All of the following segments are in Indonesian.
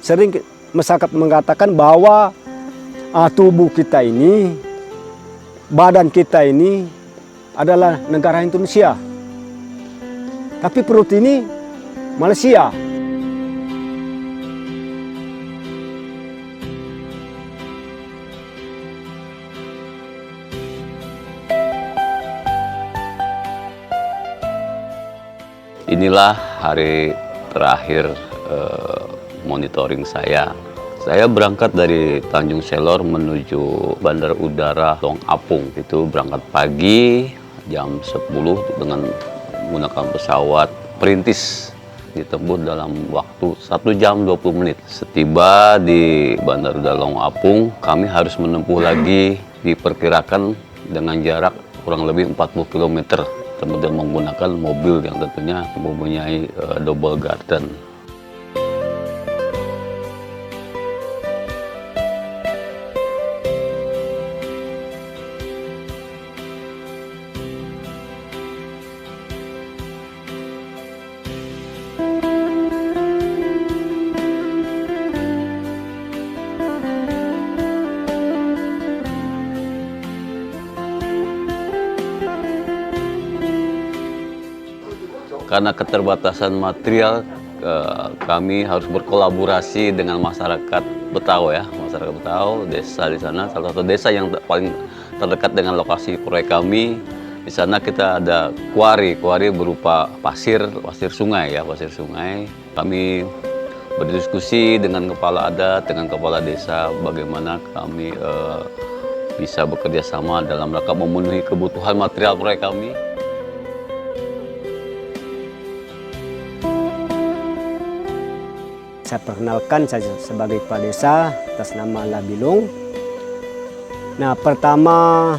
sering masyarakat mengatakan bahwa tubuh kita ini, badan kita ini adalah negara Indonesia. Tapi perut ini Malaysia. Inilah hari terakhir monitoring saya. Saya berangkat dari Tanjung Selor menuju Bandar Udara Long Apung. Itu berangkat pagi jam 10 dengan menggunakan pesawat perintis. Ditempuh dalam waktu 1 jam 20 menit. Setiba di Bandar Udara Long Apung, kami harus menempuh lagi diperkirakan dengan jarak kurang lebih 40 km. Kemudian menggunakan mobil yang tentunya mempunyai double garden. Karena keterbatasan material, kami harus berkolaborasi dengan masyarakat Betau ya, masyarakat Betau, desa di sana, salah satu desa yang paling terdekat dengan lokasi proyek kami. Di sana kita ada kuari berupa pasir sungai ya, pasir sungai. Kami berdiskusi dengan kepala adat, dengan kepala desa, bagaimana kami bisa bekerja sama dalam rangka memenuhi kebutuhan material proyek kami. Saya perkenalkan saya sebagai kepala desa atas nama Labilung. Nah, pertama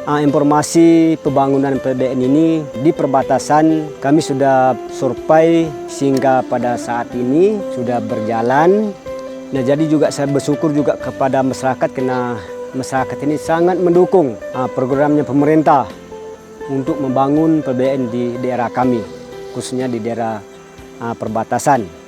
informasi pembangunan PBN ini di perbatasan kami sudah survei sehingga pada saat ini sudah berjalan. Nah, jadi juga saya bersyukur juga kepada masyarakat karena masyarakat ini sangat mendukung programnya pemerintah untuk membangun PBN di daerah kami, khususnya di daerah perbatasan.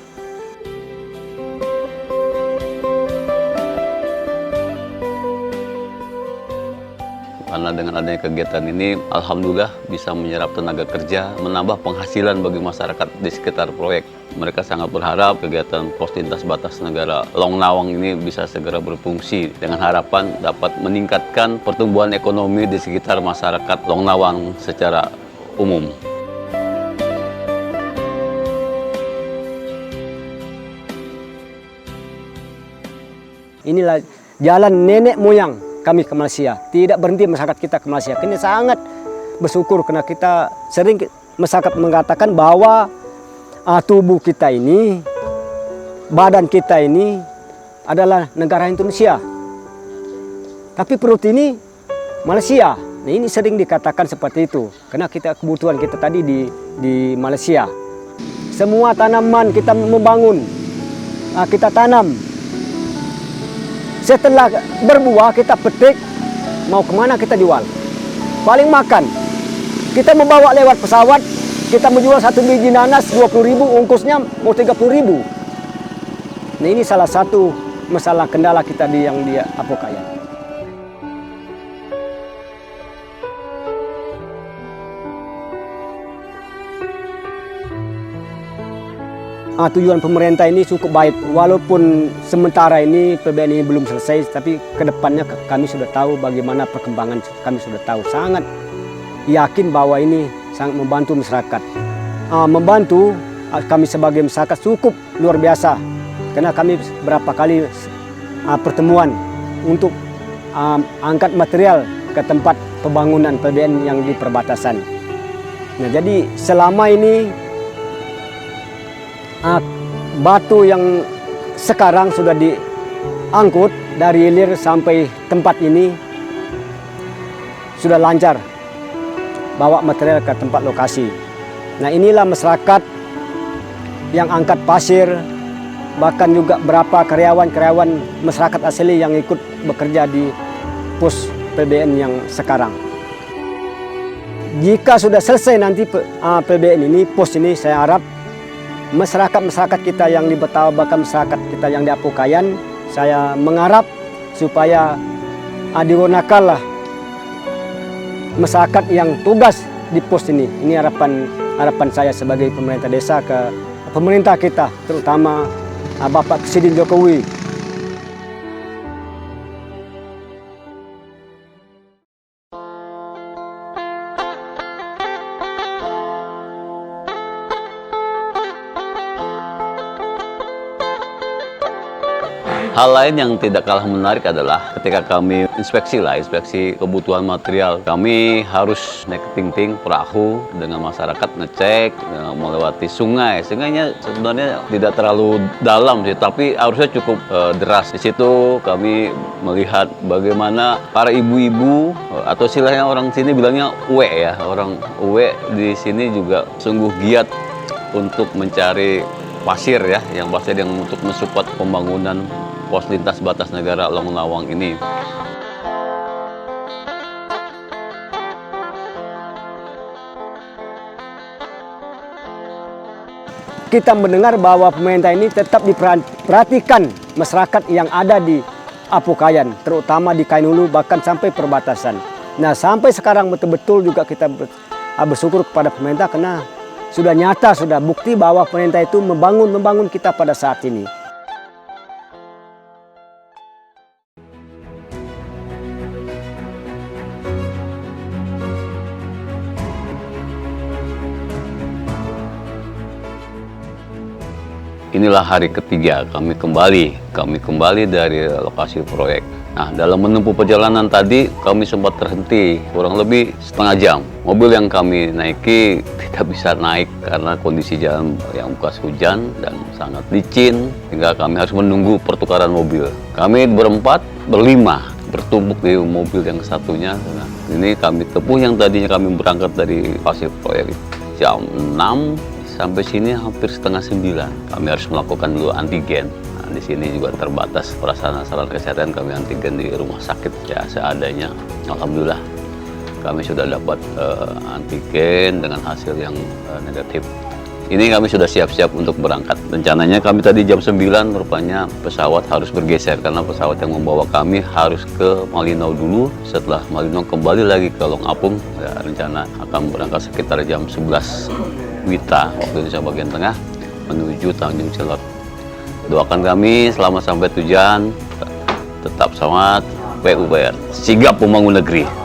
Karena dengan adanya kegiatan ini, alhamdulillah bisa menyerap tenaga kerja, menambah penghasilan bagi masyarakat di sekitar proyek. Mereka sangat berharap kegiatan pos lintas batas negara Long Nawang ini bisa segera berfungsi dengan harapan dapat meningkatkan pertumbuhan ekonomi di sekitar masyarakat Long Nawang secara umum. Inilah jalan nenek moyang kami ke Malaysia. Tidak berhenti masyarakat kita ke Malaysia. Kini sangat bersyukur karena kita sering masyarakat mengatakan bahwa tubuh kita ini, badan kita ini adalah negara Indonesia. Tapi perut ini Malaysia. Nah, ini sering dikatakan seperti itu karena kebutuhan kita tadi di Malaysia. Semua tanaman kita membangun, kita tanam. Setelah berbuah kita petik, mau kemana kita jual? Paling makan. Kita membawa lewat pesawat, kita menjual 1 biji nanas 20.000, ongkosnya mau 30.000. Nah, ini salah satu masalah kendala kita yang di Apokaya. Tujuan pemerintah ini cukup baik, walaupun sementara ini PBN ini belum selesai, tapi kedepannya kami sudah tahu bagaimana perkembangan, kami sudah tahu, sangat yakin bahwa ini sangat membantu masyarakat. Membantu kami sebagai masyarakat cukup luar biasa, karena kami berapa kali pertemuan untuk angkat material ke tempat pembangunan PBN yang di perbatasan. Nah, jadi selama ini batu yang sekarang sudah diangkut dari hilir sampai tempat ini sudah lancar bawa material ke tempat lokasi. Nah, inilah masyarakat yang angkat pasir, bahkan juga berapa karyawan masyarakat asli yang ikut bekerja di pos PBN yang sekarang. Jika sudah selesai nanti PBN ini, pos ini, saya harap masyarakat kita yang di Betawa, bahkan masyarakat kita yang di Apokayan, saya mengharap supaya digunakanlah masyarakat yang tugas di pos ini. Ini harapan saya sebagai pemerintah desa ke pemerintah kita, terutama Bapak Presiden Jokowi. Hal lain yang tidak kalah menarik adalah ketika kami inspeksi kebutuhan material. Kami harus naik ting-ting perahu dengan masyarakat ngecek melewati sungai. Sungainya sebenarnya tidak terlalu dalam sih, tapi arusnya cukup deras. Di situ kami melihat bagaimana para ibu-ibu atau istilahnya orang sini bilangnya uwe ya, orang uwe di sini juga sungguh giat untuk mencari pasir ya, yang untuk mensupport pembangunan pos lintas batas negara Long Lawang ini. Kita mendengar bahwa pemerintah ini tetap diperhatikan masyarakat yang ada di Apokayan, terutama di Kainulu, bahkan sampai perbatasan. Nah, sampai sekarang betul-betul juga kita bersyukur kepada pemerintah karena sudah nyata, sudah bukti bahwa pemerintah itu membangun kita pada saat ini. Inilah hari ketiga kami kembali dari lokasi proyek. Nah, dalam menempuh perjalanan tadi kami sempat terhenti kurang lebih setengah jam. Mobil yang kami naiki tidak bisa naik karena kondisi jalan yang bekas hujan dan sangat licin, hingga kami harus menunggu pertukaran mobil. Kami berlima bertumpuk di mobil yang satunya. Nah, ini kami tempuh yang tadinya kami berangkat dari lokasi proyek jam 6. Sampai sini hampir setengah 9. Kami harus melakukan dulu antigen. Nah, di sini juga terbatas prasarana kesehatan, kami antigen di rumah sakit ya seadanya. Alhamdulillah kami sudah dapat antigen dengan hasil yang negatif. Ini kami sudah siap-siap untuk berangkat. Rencananya kami tadi jam 9, rupanya pesawat harus bergeser karena pesawat yang membawa kami harus ke Malinau dulu. Setelah Malinau kembali lagi ke Long Apung. Ya, rencana akan berangkat sekitar jam 11 WITA waktu Indonesia bagian tengah menuju Tanjung Celor. Doakan kami selamat sampai tujuan, tetap semangat, PUPR, sigap membangun negeri.